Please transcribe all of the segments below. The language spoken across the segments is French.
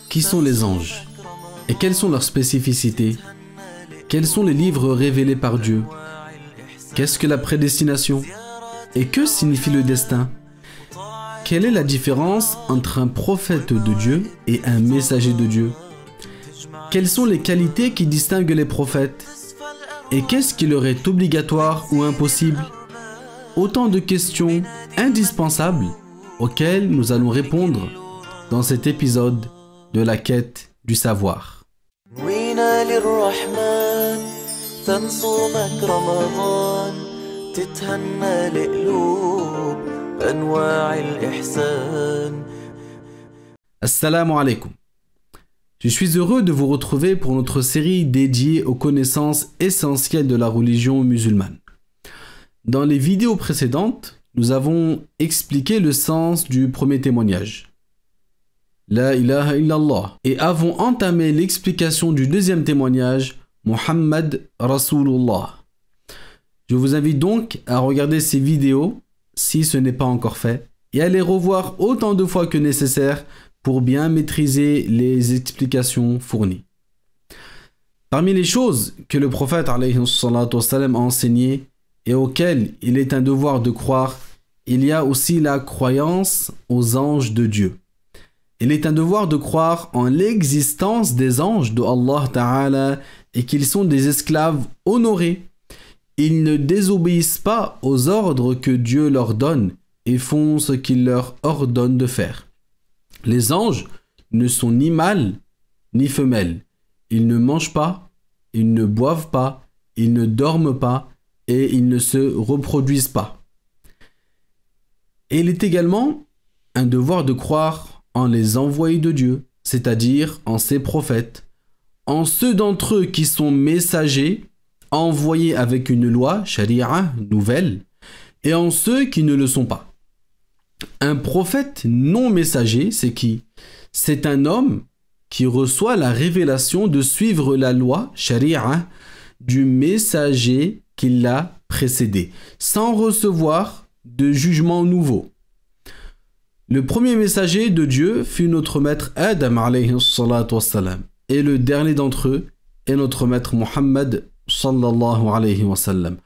Qui sont les anges? Et quelles sont leurs spécificités? Quels sont les livres révélés par Dieu? Qu'est-ce que la prédestination? Et que signifie le destin? Quelle est la différence entre un prophète de Dieu et un messager de Dieu? Quelles sont les qualités qui distinguent les prophètes? Et qu'est-ce qui leur est obligatoire ou impossible? Autant de questions indispensables auxquelles nous allons répondre dans cet épisode de la quête du savoir. Assalamu alaikum. Je suis heureux de vous retrouver pour notre série dédiée aux connaissances essentielles de la religion musulmane. Dans les vidéos précédentes, nous avons expliqué le sens du premier témoignage, La ilaha illallah, et avons entamé l'explication du deuxième témoignage, Muhammad Rasulullah. Je vous invite donc à regarder ces vidéos si ce n'est pas encore fait et à les revoir autant de fois que nécessaire pour bien maîtriser les explications fournies. Parmi les choses que le prophète alayhi salatu wassalam a enseignées et auxquelles il est un devoir de croire, il y a aussi la croyance aux anges de Dieu. Il est un devoir de croire en l'existence des anges de Allah Ta'ala et qu'ils sont des esclaves honorés. Ils ne désobéissent pas aux ordres que Dieu leur donne et font ce qu'il leur ordonne de faire. Les anges ne sont ni mâles ni femelles. Ils ne mangent pas, ils ne boivent pas, ils ne dorment pas et ils ne se reproduisent pas. Et il est également un devoir de croire en les envoyés de Dieu, c'est-à-dire en ses prophètes, en ceux d'entre eux qui sont messagers, envoyés avec une loi, sharia, nouvelle, et en ceux qui ne le sont pas. Un prophète non messager, c'est qui? C'est un homme qui reçoit la révélation de suivre la loi, sharia, du messager qui l'a précédé, sans recevoir de jugement nouveau. Le premier messager de Dieu fut notre maître Adam alayhi salatu wassalam, et le dernier d'entre eux est notre maître Muhammad sallallahu alayhi wa sallam.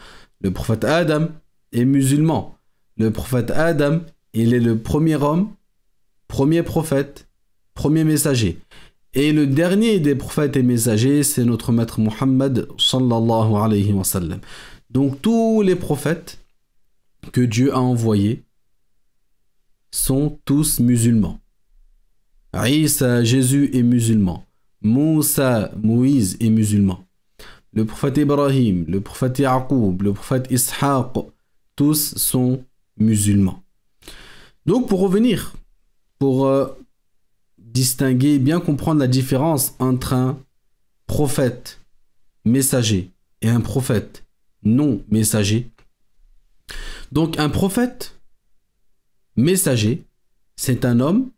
Le prophète Adam est musulman. Le prophète Adam, il est le premier homme, premier prophète, premier messager. Et le dernier des prophètes et messagers, c'est notre maître Muhammad sallallahu alayhi wa sallam. Donc tous les prophètes que Dieu a envoyés sont tous musulmans. Isa, Jésus est musulman. Moussa, Moïse est musulman. Le prophète Ibrahim, le prophète Yaqub, le prophète Ishaq, tous sont musulmans. Donc pour revenir, pour distinguer, bien comprendre la différence entre un prophète messager et un prophète non messager. Donc un prophète messager, c'est un homme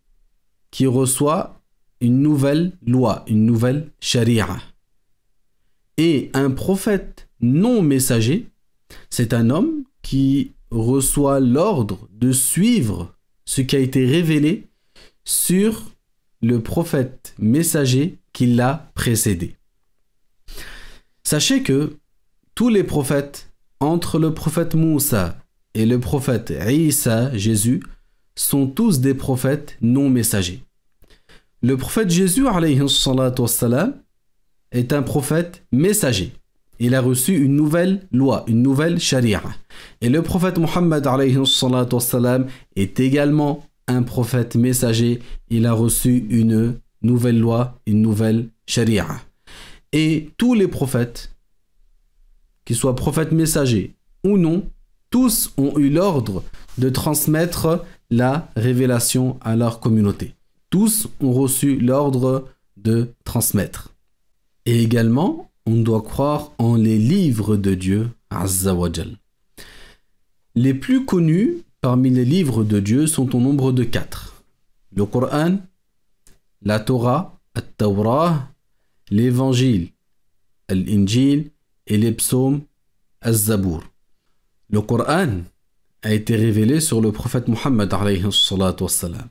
qui reçoit une nouvelle loi, une nouvelle sharia. Et un prophète non messager, c'est un homme qui reçoit l'ordre de suivre ce qui a été révélé sur le prophète messager qui l'a précédé. Sachez que tous les prophètes, entre le prophète Moussa et le prophète Isa, Jésus, sont tous des prophètes non messagers. Le prophète Jésus, alayhi salatu wassalam, est un prophète messager. Il a reçu une nouvelle loi, une nouvelle sharia. Et le prophète Muhammad, alayhi salatu wassalam, est également un prophète messager. Il a reçu une nouvelle loi, une nouvelle sharia. Et tous les prophètes, qu'ils soient prophètes messagers ou non, tous ont eu l'ordre de transmettre la révélation à leur communauté. Tous ont reçu l'ordre de transmettre. Et également, on doit croire en les livres de Dieu, Azza wa Jal. Les plus connus parmi les livres de Dieu sont au nombre de 4. Le Coran, la Torah, At-Tawrah, l'Évangile, Al-Injil et les psaumes, Az-Zabour. Le Coran a été révélé sur le prophète Muhammad alayhi salatu wassalam.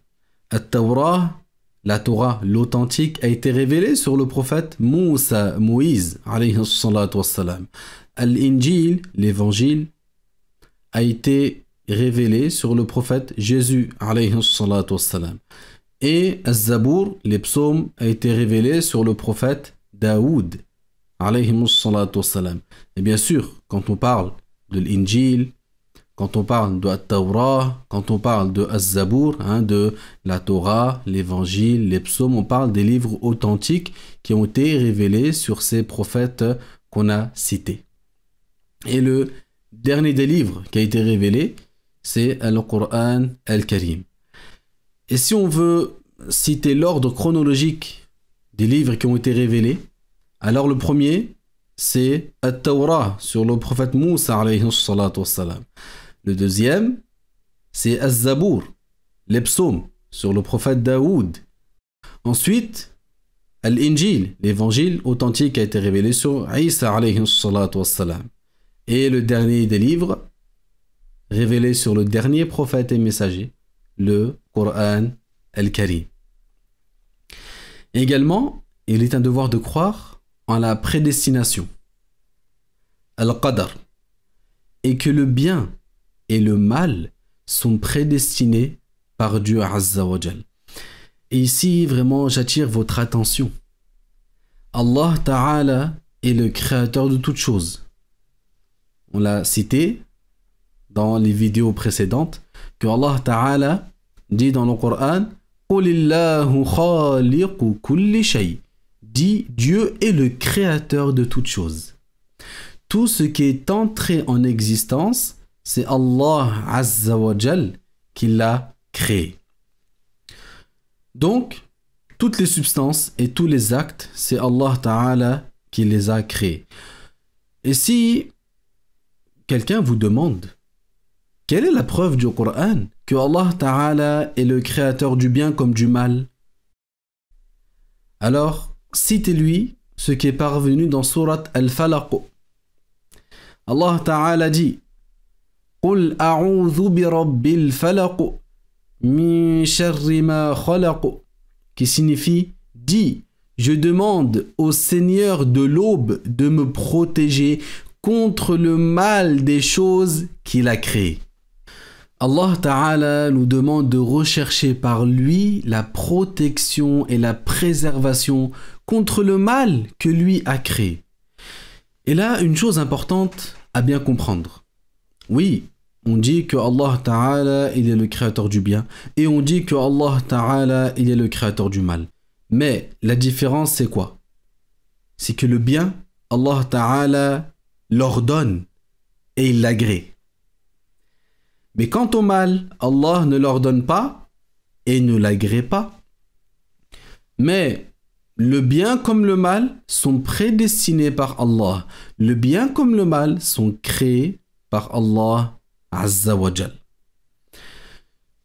At-Tawrah, la Torah, l'authentique, a été révélée sur le prophète Moïse, alayhi salatu wassalam. Al-Injil, l'évangile, a été révélé sur le prophète Jésus, alayhi salatu wassalam. Et Az-Zabour, les psaumes, a été révélé sur le prophète Daoud, alayhi salatu wassalam. Et bien sûr, quand on parle de l'Injil, quand on parle de At-Tawrah, quand on parle de Az-Zabour, de la Torah, l'évangile, les psaumes, on parle des livres authentiques qui ont été révélés sur ces prophètes qu'on a cités. Et le dernier des livres qui a été révélé, c'est Al-Qur'an Al-Karim. Et si on veut citer l'ordre chronologique des livres qui ont été révélés, alors le premier, c'est At-Tawrah sur le prophète Moussa, alayhi salatu wassalam. Le deuxième, c'est Az-Zabour, les psaumes, sur le prophète Daoud. Ensuite, Al-Injil, l'évangile authentique a été révélé sur Isa, alayhi salatu wassalam. Et le dernier des livres, révélé sur le dernier prophète et messager, le Coran Al-Karim. Également, il est un devoir de croire en la prédestination, Al-Qadar, et que le bien et le mal sont prédestinés par Dieu Azza wa Jal. Et ici, vraiment, j'attire votre attention. Allah Ta'ala est le créateur de toutes choses. On l'a cité dans les vidéos précédentes, que Allah Ta'ala dit dans le Coran, Qulillahu khaliqu kulli shay. Dit, Dieu est le créateur de toutes choses. Tout ce qui est entré en existence, c'est Allah Azza wa Jal qui l'a créé. Donc, toutes les substances et tous les actes, c'est Allah Ta'ala qui les a créés. Et si quelqu'un vous demande, quelle est la preuve du Coran que Allah Ta'ala est le créateur du bien comme du mal? Alors, citez-lui ce qui est parvenu dans Surat Al-Falaq. Allah Ta'ala dit, قل أعوذ برب الفلق من شر ما خلق, qui signifie dis, je demande au Seigneur de l'aube de me protéger contre le mal des choses qu'il a créées. Allah Ta'ala nous demande de rechercher par lui la protection et la préservation contre le mal que lui a créé. Et là, une chose importante à bien comprendre. Oui, on dit que Allah Ta'ala, il est le créateur du bien, et on dit que Allah Ta'ala, il est le créateur du mal. Mais la différence, c'est quoi? C'est que le bien, Allah Ta'ala l'ordonne et il l'agrée. Mais quant au mal, Allah ne l'ordonne pas et ne l'agrée pas. Mais le bien comme le mal sont prédestinés par Allah. Le bien comme le mal sont créés par Allah Azza wa Jal.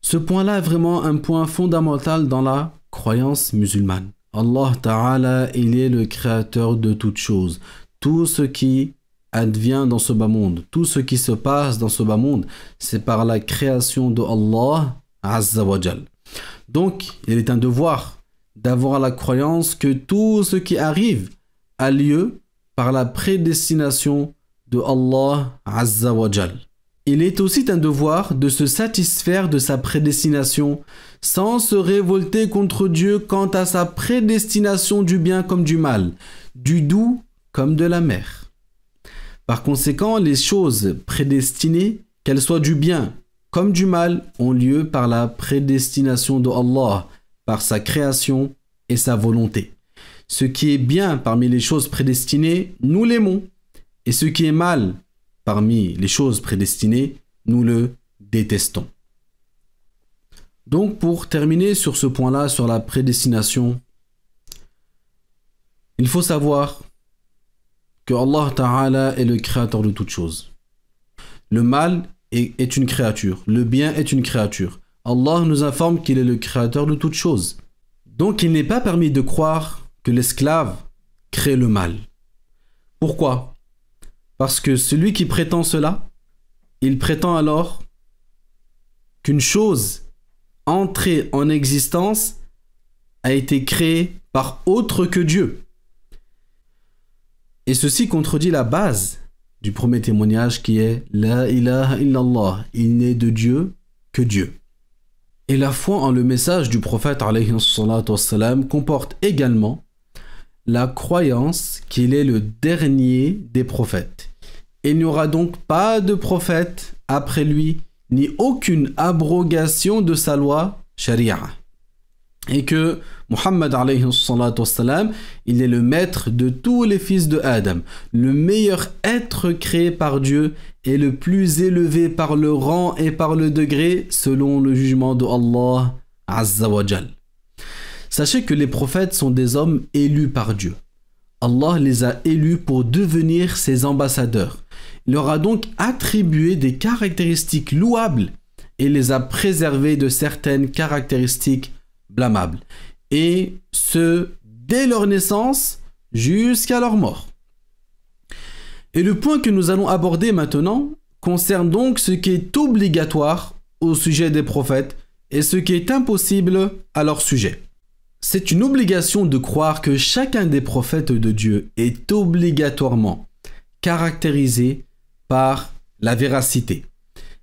Ce point-là est vraiment un point fondamental dans la croyance musulmane. Allah Ta'ala, il est le créateur de toutes choses. Tout ce qui advient dans ce bas monde, tout ce qui se passe dans ce bas monde, c'est par la création de Allah Azza wa Jal. Donc, il est un devoir d'avoir la croyance que tout ce qui arrive a lieu par la prédestination de Allah Azza wa Jal. Il est aussi un devoir de se satisfaire de sa prédestination sans se révolter contre Dieu quant à sa prédestination du bien comme du mal, du doux comme de l'amer. Par conséquent, les choses prédestinées, qu'elles soient du bien comme du mal, ont lieu par la prédestination de Allah, par sa création et sa volonté. Ce qui est bien parmi les choses prédestinées, nous l'aimons, et ce qui est mal parmi les choses prédestinées, nous le détestons. Donc, pour terminer sur ce point-là, sur la prédestination, il faut savoir que Allah Ta'ala est le créateur de toutes choses. Le mal est une créature, le bien est une créature. Allah nous informe qu'il est le créateur de toutes choses. Donc, il n'est pas permis de croire que l'esclave crée le mal. Pourquoi ? Parce que celui qui prétend cela, il prétend alors qu'une chose entrée en existence a été créée par autre que Dieu. Et ceci contredit la base du premier témoignage qui est La ilaha illallah, il n'est de Dieu que Dieu. Et la foi en le message du prophète alayhi salatu wassalam comporte également la croyance qu'il est le dernier des prophètes. Il n'y aura donc pas de prophète après lui, ni aucune abrogation de sa loi sharia. Et que Muhammad alayhi salatu wassalam, il est le maître de tous les fils de Adam, le meilleur être créé par Dieu et le plus élevé par le rang et par le degré selon le jugement de Allah Azza wa Jal. Sachez que les prophètes sont des hommes élus par Dieu. Allah les a élus pour devenir ses ambassadeurs. Il leur a donc attribué des caractéristiques louables et les a préservés de certaines caractéristiques blâmables. Et ce, dès leur naissance jusqu'à leur mort. Et le point que nous allons aborder maintenant concerne donc ce qui est obligatoire au sujet des prophètes et ce qui est impossible à leur sujet. C'est une obligation de croire que chacun des prophètes de Dieu est obligatoirement caractérisé par la véracité.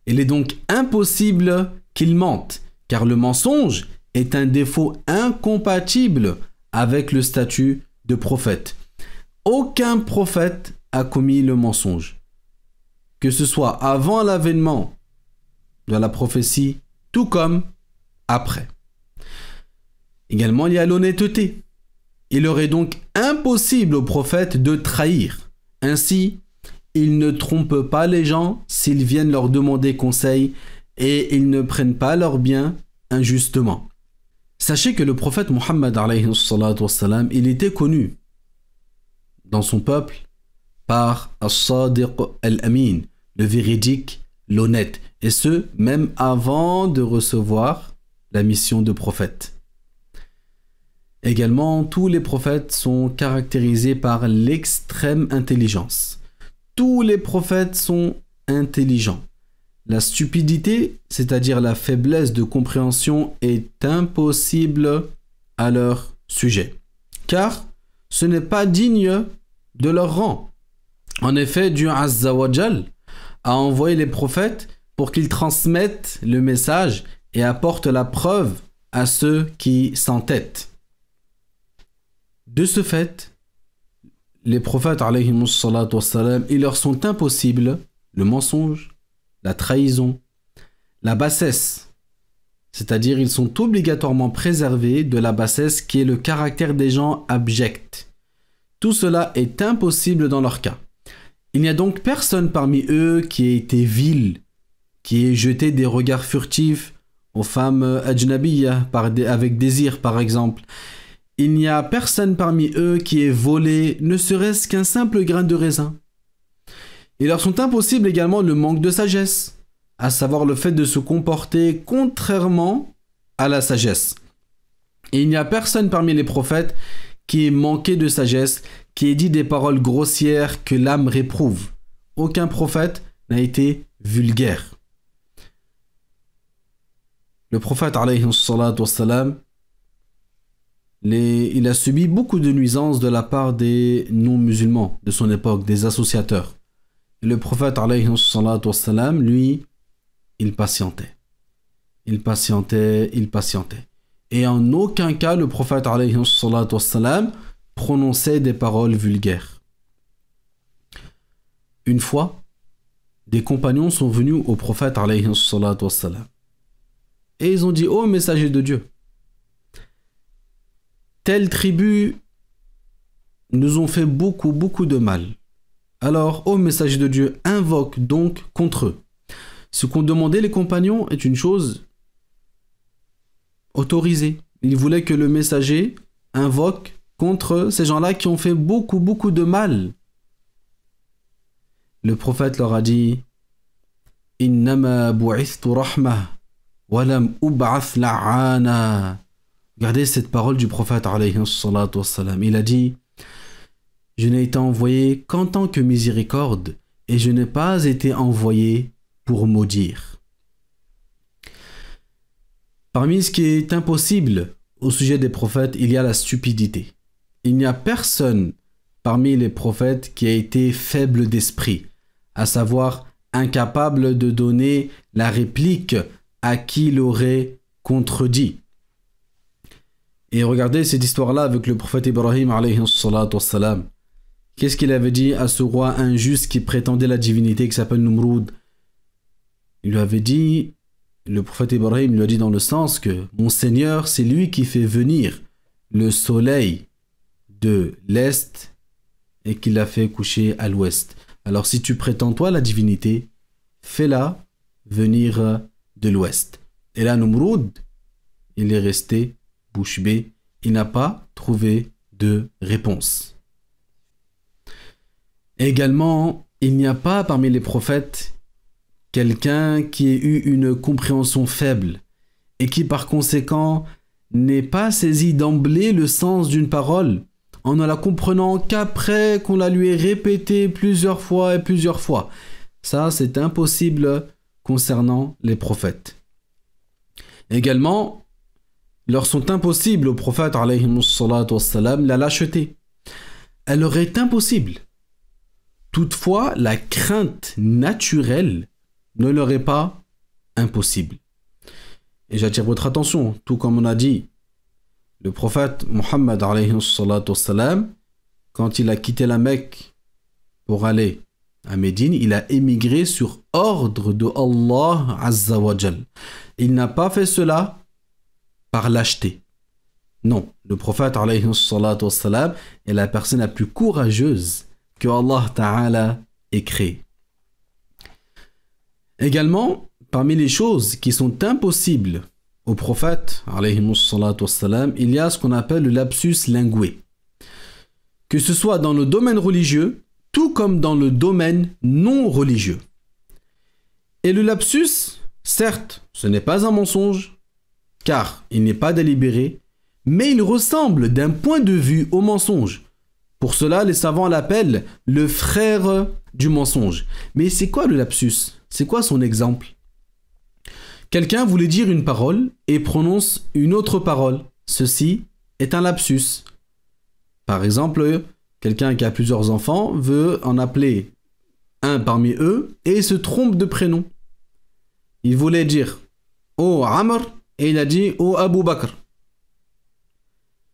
Il est donc impossible qu'il mente, car le mensonge est un défaut incompatible avec le statut de prophète. Aucun prophète a commis le mensonge, que ce soit avant l'avènement de la prophétie, tout comme après. Également, il y a l'honnêteté. Il leur est donc impossible au prophète de trahir. Ainsi, ils ne trompent pas les gens s'ils viennent leur demander conseil et ils ne prennent pas leurs biens injustement. Sachez que le prophète Muhammad alayhi salatu wassalam, il était connu dans son peuple par As-Sadiq al-Amin, le véridique, l'honnête, et ce, même avant de recevoir la mission de prophète. Également, tous les prophètes sont caractérisés par l'extrême intelligence. Tous les prophètes sont intelligents. La stupidité, c'est-à-dire la faiblesse de compréhension, est impossible à leur sujet, car ce n'est pas digne de leur rang. En effet, Dieu Azza wa Jal a envoyé les prophètes pour qu'ils transmettent le message et apportent la preuve à ceux qui s'entêtent. De ce fait, les prophètes alayhimus salatu wassalam, il leur sont impossibles le mensonge, la trahison, la bassesse. C'est-à-dire, ils sont obligatoirement préservés de la bassesse qui est le caractère des gens abjects. Tout cela est impossible dans leur cas. Il n'y a donc personne parmi eux qui ait été vil, qui ait jeté des regards furtifs aux femmes ajnabiyya avec désir par exemple. Il n'y a personne parmi eux qui ait volé ne serait-ce qu'un simple grain de raisin. Il leur sont impossibles également le manque de sagesse, à savoir le fait de se comporter contrairement à la sagesse. Et il n'y a personne parmi les prophètes qui ait manqué de sagesse, qui ait dit des paroles grossières que l'âme réprouve. Aucun prophète n'a été vulgaire. Le prophète alayhi salatu wassalam, il a subi beaucoup de nuisances de la part des non-musulmans de son époque, des associateurs. Et le prophète alayhi salatu wassalam, lui, il patientait. Il patientait, il patientait. Et en aucun cas, le prophète alayhi salatu wassalam prononçait des paroles vulgaires. Une fois, des compagnons sont venus au prophète alayhi salatu wassalam. Et ils ont dit, ô messager de Dieu, telle tribu nous ont fait beaucoup de mal. Alors, ô messager de Dieu, invoque donc contre eux. Ce qu'ont demandé les compagnons est une chose autorisée. Ils voulaient que le messager invoque contre ces gens-là qui ont fait beaucoup de mal. Le prophète leur a dit, Innama bu'ithtu rahmah wa lam ub'ath la'ana. Regardez cette parole du prophète alayhi salatu wassalam. Il a dit, je n'ai été envoyé qu'en tant que miséricorde et je n'ai pas été envoyé pour maudire. Parmi ce qui est impossible au sujet des prophètes, il y a la stupidité. Il n'y a personne parmi les prophètes qui a été faible d'esprit, à savoir incapable de donner la réplique à qui l'aurait contredit. Et regardez cette histoire-là avec le prophète Ibrahim alayhi salatu wassalam. Qu'est-ce qu'il avait dit à ce roi injuste qui prétendait la divinité, qui s'appelle Numrud? Il lui avait dit, le prophète Ibrahim lui a dit dans le sens que mon Seigneur, c'est lui qui fait venir le soleil de l'Est et qui l'a fait coucher à l'Ouest. Alors si tu prétends toi la divinité, fais-la venir de l'Ouest. Et là, Numrud, il est resté bouche bée. Il n'a pas trouvé de réponse. Également, il n'y a pas parmi les prophètes quelqu'un qui ait eu une compréhension faible et qui par conséquent n'ait pas saisi d'emblée le sens d'une parole en ne la comprenant qu'après qu'on la lui ait répétée plusieurs fois et plusieurs fois. Ça, c'est impossible concernant les prophètes. Également, leur sont impossibles aux prophètes alayhi salatu wassalam la lâcheté. Elle leur est impossible. Toutefois, la crainte naturelle ne leur est pas impossible. Et j'attire votre attention, tout comme on a dit, le prophète Mohammed alayhi salatu wassalam, quand il a quitté la Mecque pour aller à Médine, il a émigré sur ordre de Allah Azza wa Jal. Il n'a pas fait cela par lâcheté. Non, le prophète alayhi salatu wassalam est la personne la plus courageuse que Allah Ta'ala ait créée. Également, parmi les choses qui sont impossibles au prophète alayhi salatu wassalam, il y a ce qu'on appelle le lapsus lingué. Que ce soit dans le domaine religieux, tout comme dans le domaine non religieux. Et le lapsus, certes, ce n'est pas un mensonge, car il n'est pas délibéré, mais il ressemble d'un point de vue au mensonge. Pour cela, les savants l'appellent le frère du mensonge. Mais c'est quoi le lapsus? C'est quoi son exemple? Quelqu'un voulait dire une parole et prononce une autre parole. Ceci est un lapsus. Par exemple, quelqu'un qui a plusieurs enfants veut en appeler un parmi eux et se trompe de prénom. Il voulait dire « Oh Amr » et il a dit « Oh Abu Bakr ».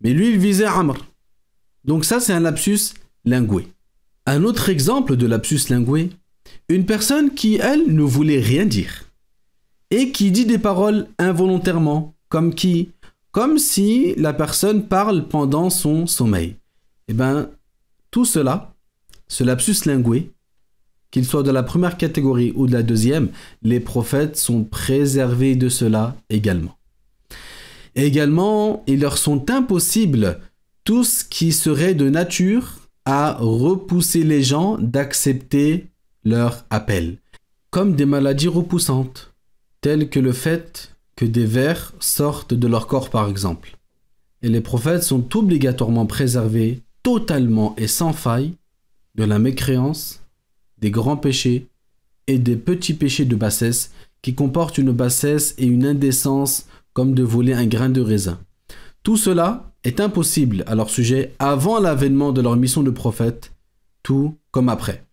Mais lui, il visait Amr. Donc ça, c'est un lapsus lingué. Un autre exemple de lapsus lingué, une personne qui, elle, ne voulait rien dire et qui dit des paroles involontairement, comme si la personne parle pendant son sommeil. Eh bien, tout cela, ce lapsus lingué, qu'il soit de la première catégorie ou de la deuxième, les prophètes sont préservés de cela également. Et également, ils leur sont impossibles tout ce qui serait de nature à repousser les gens d'accepter leur appel, comme des maladies repoussantes, telles que le fait que des vers sortent de leur corps par exemple. Et les prophètes sont obligatoirement préservés totalement et sans faille de la mécréance, des grands péchés et des petits péchés de bassesse qui comportent une bassesse et une indécence comme de voler un grain de raisin. Tout cela est impossible à leur sujet avant l'avènement de leur mission de prophète, tout comme après.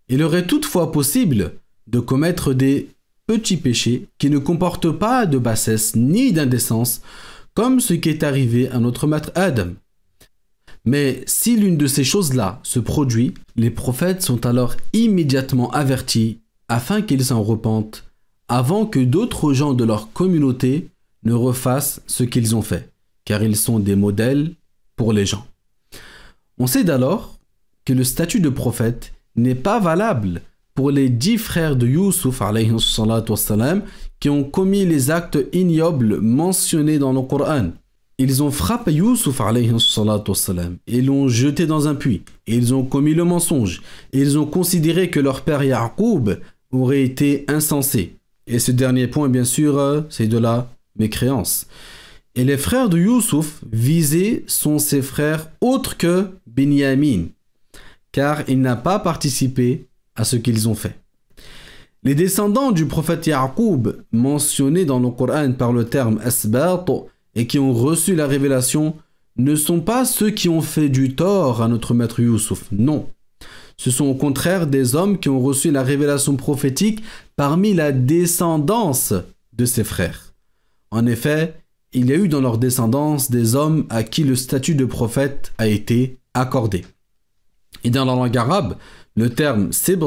Il aurait toutefois possible de commettre des petits péchés qui ne comportent pas de bassesse ni d'indécence, comme ce qui est arrivé à notre maître Adam. Mais si l'une de ces choses-là se produit, les prophètes sont alors immédiatement avertis afin qu'ils s'en repentent avant que d'autres gens de leur communauté ne refassent ce qu'ils ont fait, car ils sont des modèles pour les gens. On sait d'alors que le statut de prophète n'est pas valable pour les 10 frères de Youssouf alayhi salatu wassalam, qui ont commis les actes ignobles mentionnés dans le Coran. Ils ont frappé Youssouf alayhi salatu wassalam et l'ont jeté dans un puits. Et ils ont commis le mensonge. Et ils ont considéré que leur père Yaqub aurait été insensé. Et ce dernier point, bien sûr, c'est de la mécréance. Et les frères de Youssouf visés sont ses frères autres que Binyamin, car il n'a pas participé à ce qu'ils ont fait. Les descendants du prophète Ya'qub, mentionnés dans le Coran par le terme asbat et qui ont reçu la révélation, ne sont pas ceux qui ont fait du tort à notre maître Youssouf. Non. Ce sont au contraire des hommes qui ont reçu la révélation prophétique parmi la descendance de ses frères. En effet, il y a eu dans leur descendance des hommes à qui le statut de prophète a été accordé. Et dans la langue arabe, le terme sibt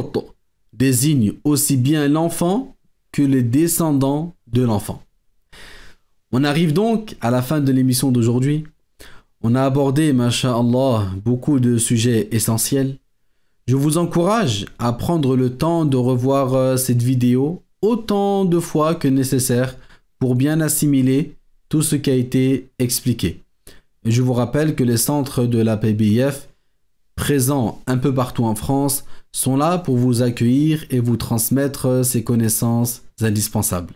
désigne aussi bien l'enfant que les descendants de l'enfant. On arrive donc à la fin de l'émission d'aujourd'hui. On a abordé, masha'Allah, beaucoup de sujets essentiels. Je vous encourage à prendre le temps de revoir cette vidéo autant de fois que nécessaire pour bien assimiler tout ce qui a été expliqué. Et je vous rappelle que les centres de la PBIF, présents un peu partout en France, sont là pour vous accueillir et vous transmettre ces connaissances indispensables.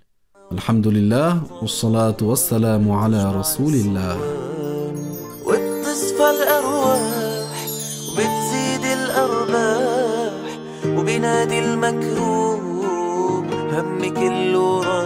Alhamdulillah, wassalatu wassalamu ala rasulillah. وبنادي المكروب هم كله